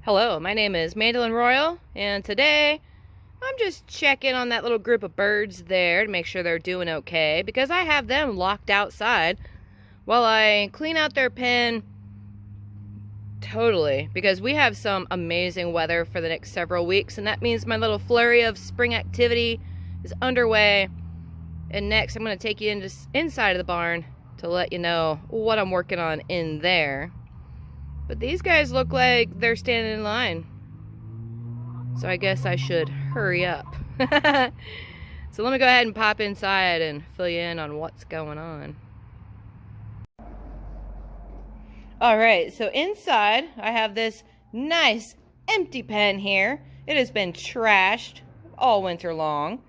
Hello, my name is Mandolin Royal, and today I'm just checking on that little group of birds there to make sure they're doing okay, because I have them locked outside while I clean out their pen totally, because we have some amazing weather for the next several weeks, and that means my little flurry of spring activity is underway. And next I'm going to take you inside of the barn to let you know what I'm working on in there. But these guys look like they're standing in line, so I guess I should hurry up. So let me go ahead and pop inside and fill you in on what's going on. Alright, so inside I have this nice empty pen here. It has been trashed all winter long.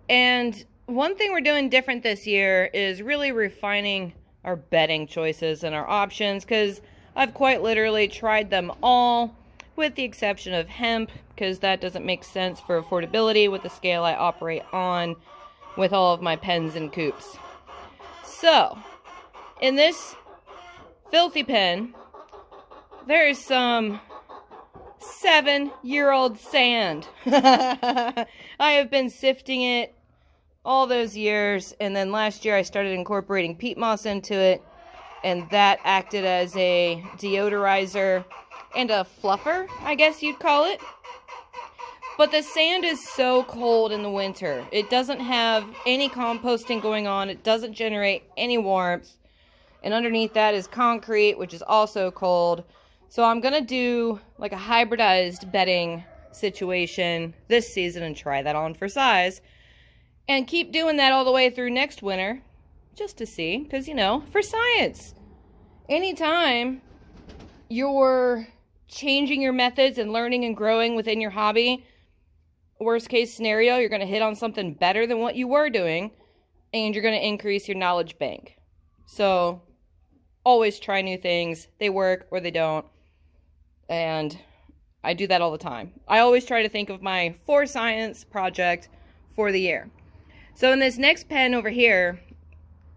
And one thing we're doing different this year is really refining our bedding choices and our options, because I've quite literally tried them all, with the exception of hemp, because that doesn't make sense for affordability with the scale I operate on with all of my pens and coops. So, in this filthy pen, there is some 7-year-old sand. I have been sifting it all those years, and then last year I started incorporating peat moss into it, and that acted as a deodorizer and a fluffer, I guess you'd call it. But the sand is so cold in the winter. It doesn't have any composting going on. It doesn't generate any warmth. And underneath that is concrete, which is also cold. So I'm going to do like a hybridized bedding situation this season and try that on for size. And keep doing that all the way through next winter, just to see, because, you know, for science. Anytime you're changing your methods and learning and growing within your hobby, worst case scenario, you're going to hit on something better than what you were doing, and you're going to increase your knowledge bank. So always try new things. They work or they don't. And I do that all the time. I always try to think of my for science project for the year. So in this next pen over here,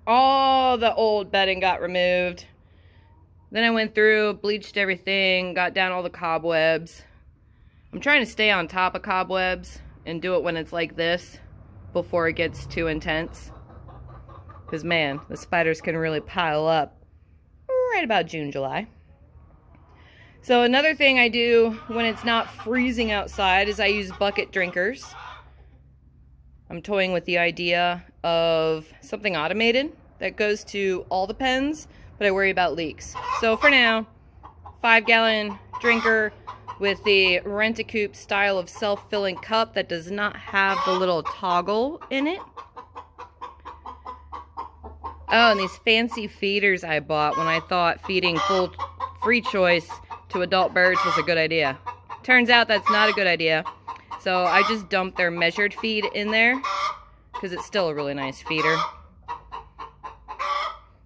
all the old bedding got removed. Then I went through, bleached everything, got down all the cobwebs. I'm trying to stay on top of cobwebs and do it when it's like this before it gets too intense. Because man, the spiders can really pile up right about June, July. So another thing I do when it's not freezing outside is I use bucket drinkers. I'm toying with the idea of something automated that goes to all the pens, but I worry about leaks. So for now, 5-gallon drinker with the Rent-A-Coop style of self-filling cup that does not have the little toggle in it. Oh, and these fancy feeders I bought when I thought feeding full free choice to adult birds was a good idea. Turns out that's not a good idea. So I just dumped their measured feed in there, because it's still a really nice feeder.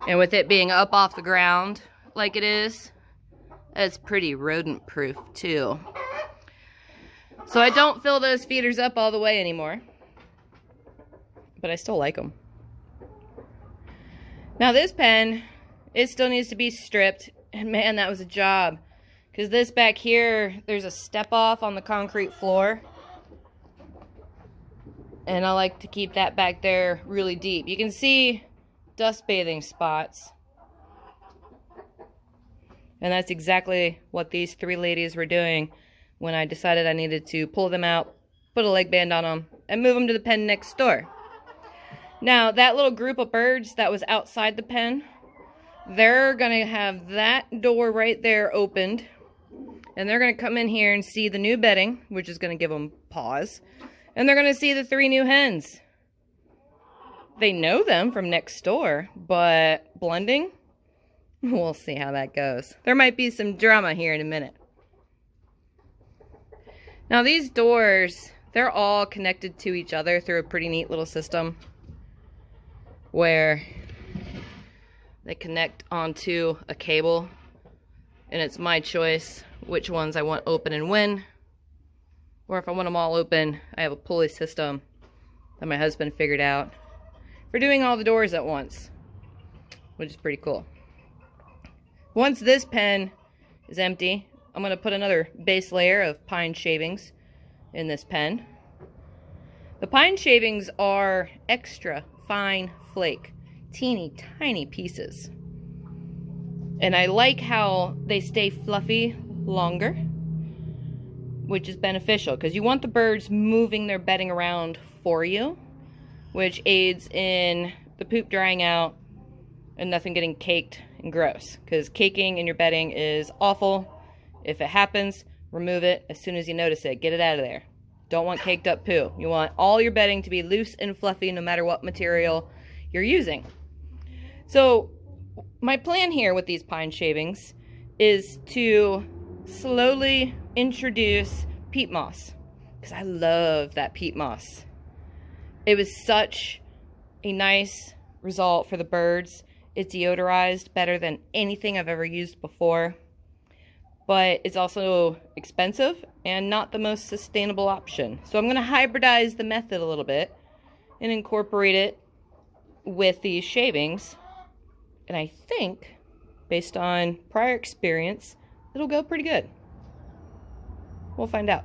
And with it being up off the ground like it is, it's pretty rodent proof too. So I don't fill those feeders up all the way anymore, but I still like them. Now this pen, it still needs to be stripped, and man, that was a job. Because this back here, there's a step off on the concrete floor. And I like to keep that back there really deep. You can see dust bathing spots. And that's exactly what these 3 ladies were doing when I decided I needed to pull them out, put a leg band on them, and move them to the pen next door. Now, that little group of birds that was outside the pen, they're going to have that door right there opened. And they're going to come in here and see the new bedding, which is going to give them pause. And they're going to see the 3 new hens. They know them from next door, but blending? We'll see how that goes. There might be some drama here in a minute. Now these doors, they're all connected to each other through a pretty neat little system where they connect onto a cable, and it's my choice which ones I want open and when. Or if I want them all open, I have a pulley system that my husband figured out for doing all the doors at once, which is pretty cool. Once this pen is empty, I'm going to put another base layer of pine shavings in this pen. The pine shavings are extra fine flake, teeny tiny pieces. And I like how they stay fluffy longer, which is beneficial because you want the birds moving their bedding around for you, which aids in the poop drying out and nothing getting caked and gross, because caking in your bedding is awful. If it happens, remove it as soon as you notice it. Get it out of there. Don't want caked up poo. You want all your bedding to be loose and fluffy no matter what material you're using. So my plan here with these pine shavings is to slowly introduce peat moss, because I love that peat moss. It was such a nice result for the birds. It's deodorized better than anything I've ever used before, but it's also expensive and not the most sustainable option. So I'm going to hybridize the method a little bit and incorporate it with these shavings. And I think, based on prior experience, it'll go pretty good. We'll find out.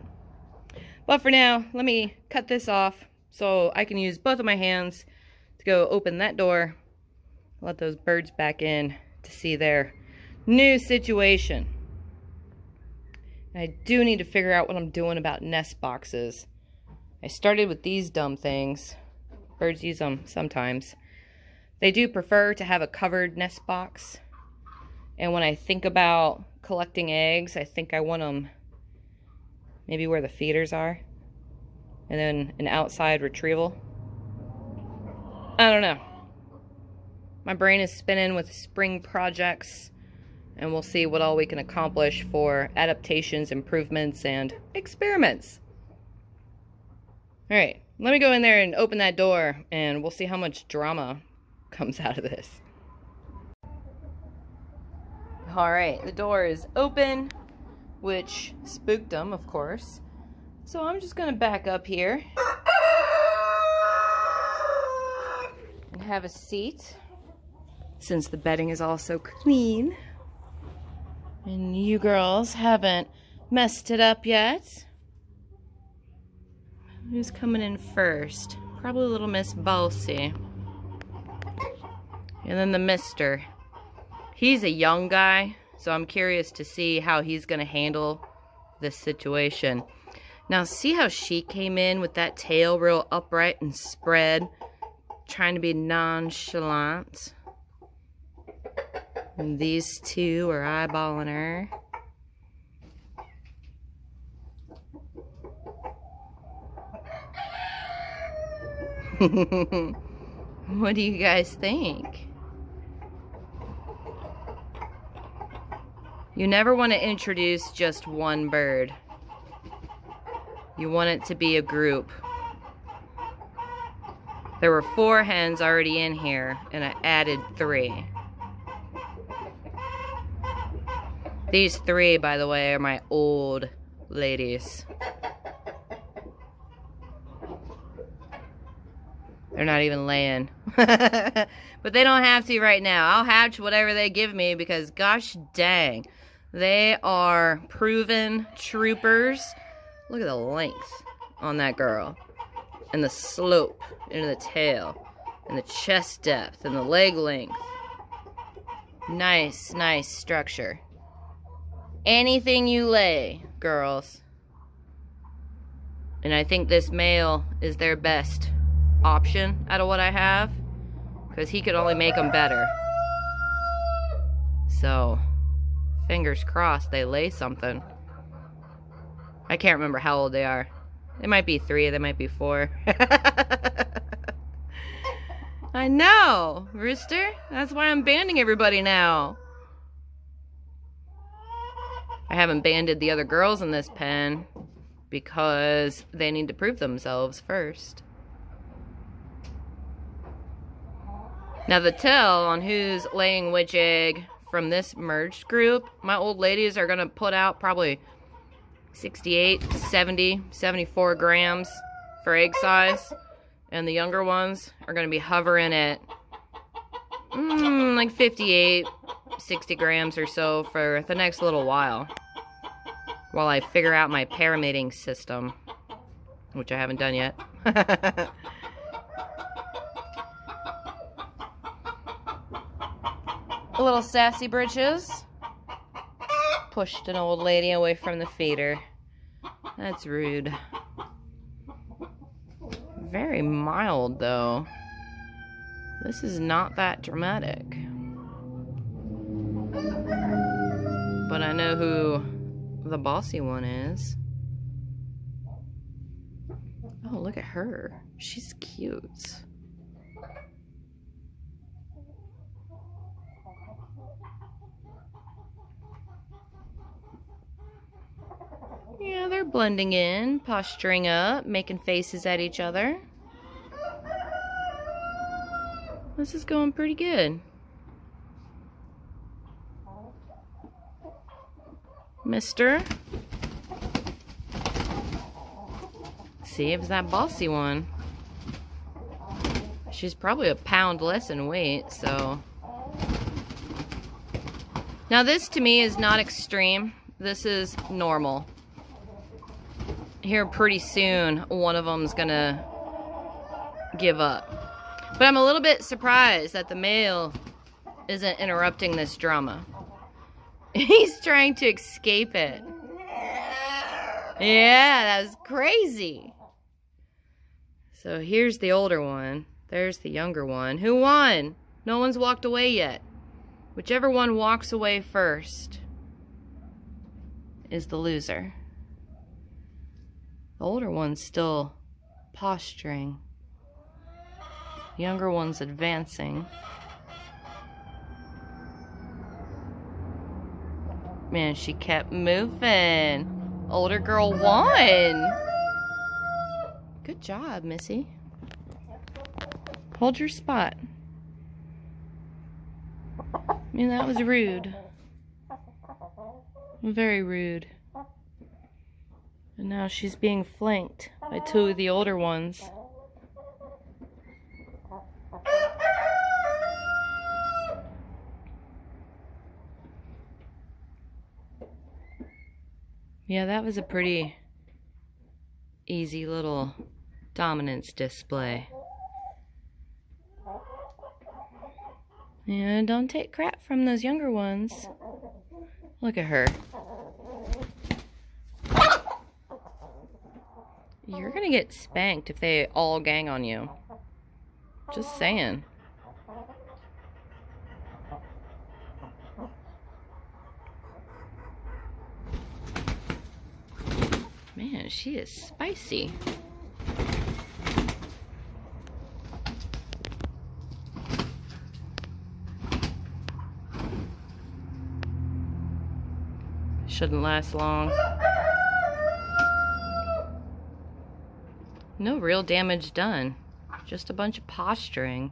But for now, let me cut this off so I can use both of my hands to go open that door, let those birds back in to see their new situation. And I do need to figure out what I'm doing about nest boxes. I started with these dumb things. Birds use them sometimes. They do prefer to have a covered nest box. And when I think about collecting eggs, I think I want them maybe where the feeders are. And then an outside retrieval. I don't know. My brain is spinning with spring projects. And we'll see what all we can accomplish for adaptations, improvements, and experiments. Alright, let me go in there and open that door, and we'll see how much drama comes out of this. Alright, the door is open, which spooked them, of course. So I'm just going to back up here and have a seat, since the bedding is all so clean. And you girls haven't messed it up yet. Who's coming in first? Probably little Miss Bossy. And then the mister. He's a young guy, so I'm curious to see how he's going to handle this situation. Now, see how she came in with that tail real upright and spread, trying to be nonchalant? And these two are eyeballing her. What do you guys think? You never want to introduce just one bird. You want it to be a group. There were 4 hens already in here, and I added 3. These 3, by the way, are my old ladies. They're not even laying. But they don't have to right now. I'll hatch whatever they give me because, gosh dang, they are proven troopers. Look at the length on that girl. And the slope into the tail. And the chest depth and the leg length. Nice, nice structure. Anything you lay, girls. And I think this male is their best option out of what I have, because he could only make them better. So, fingers crossed they lay something. I can't remember how old they are. They might be 3, they might be 4. I know, Rooster. That's why I'm banding everybody now. I haven't banded the other girls in this pen because they need to prove themselves first. Now the tell on who's laying which egg from this merged group, my old ladies are going to put out probably 68, 70, 74 grams for egg size. And the younger ones are going to be hovering at like 58, 60 grams or so for the next little while. while I figure out my paramating system, which I haven't done yet. A little sassy britches. Pushed an old lady away from the feeder. That's rude. Very mild, though. This is not that dramatic. But I know who the bossy one is. Oh, look at her. She's cute. Yeah, they're blending in, posturing up, making faces at each other. This is going pretty good. Mister. See if it's that bossy one. She's probably a pound less in weight, so. Now this to me is not extreme. This is normal. Here pretty soon, one of them's gonna give up. But I'm a little bit surprised that the male isn't interrupting this drama. He's trying to escape it. Yeah, that was crazy. So here's the older one. There's the younger one. Who won? No one's walked away yet. Whichever one walks away first is the loser. The older one's still posturing. The younger one's advancing. Man, she kept moving. Older girl won. Good job, Missy. Hold your spot. I mean, that was rude. Very rude. And now she's being flanked by two of the older ones. Yeah, that was a pretty easy little dominance display. Yeah, don't take crap from those younger ones. Look at her. You're gonna get spanked if they all gang on you. Just saying. Man, she is spicy. Shouldn't last long. No real damage done. Just a bunch of posturing.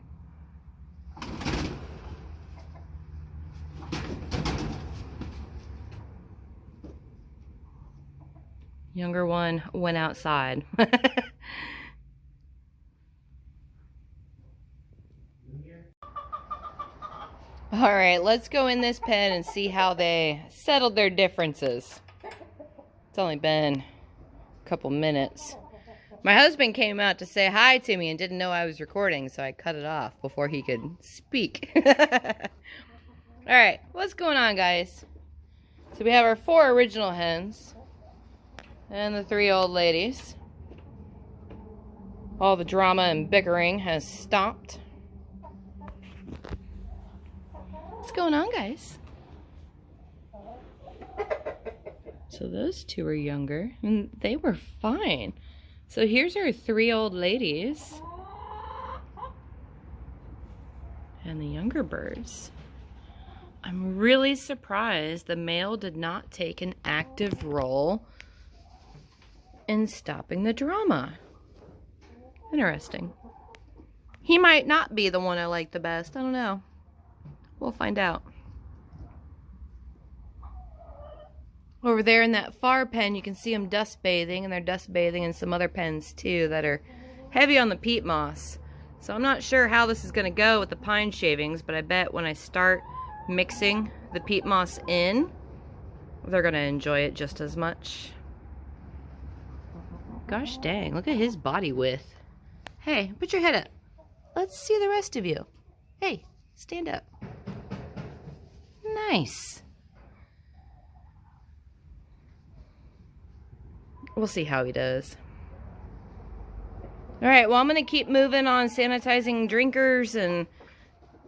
Younger one went outside. All right, let's go in this pen and see how they settled their differences. It's only been a couple minutes. My husband came out to say hi to me and didn't know I was recording, so I cut it off before he could speak. All right, what's going on, guys? So we have our 4 original hens and the 3 old ladies. All the drama and bickering has stopped. What's going on, guys? So those 2 are younger, and they were fine. So here's our 3 old ladies. And the younger birds. I'm really surprised the male did not take an active role in stopping the drama. Interesting. He might not be the one I like the best. I don't know. We'll find out. Over there in that far pen, you can see them dust bathing, and they're dust bathing in some other pens too that are heavy on the peat moss. So I'm not sure how this is going to go with the pine shavings, but I bet when I start mixing the peat moss in, they're gonna enjoy it just as much. Gosh dang, look at his body width. Hey, put your head up. Let's see the rest of you. Hey, stand up. Nice. We'll see how he does. Alright, well, I'm going to keep moving on sanitizing drinkers and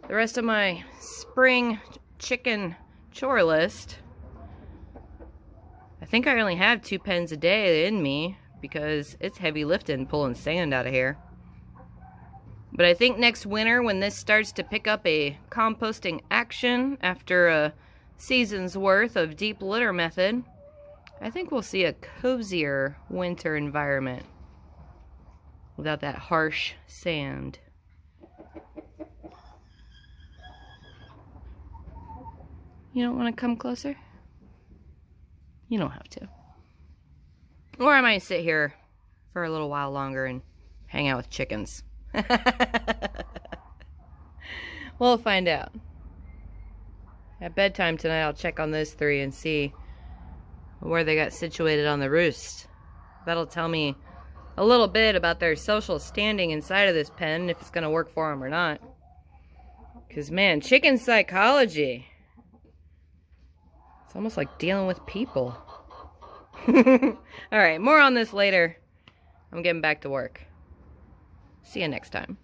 the rest of my spring chicken chore list. I think I only have 2 pens a day in me because it's heavy lifting pulling sand out of here. But I think next winter, when this starts to pick up a composting action after a season's worth of deep litter method, I think we'll see a cozier winter environment without that harsh sand. You don't want to come closer? You don't have to. Or I might sit here for a little while longer and hang out with chickens. We'll find out. At bedtime tonight, I'll check on those 3 and see where they got situated on the roost. That'll tell me a little bit about their social standing inside of this pen, if it's going to work for them or not. Because, man, chicken psychology. It's almost like dealing with people. Alright, more on this later. I'm getting back to work. See you next time.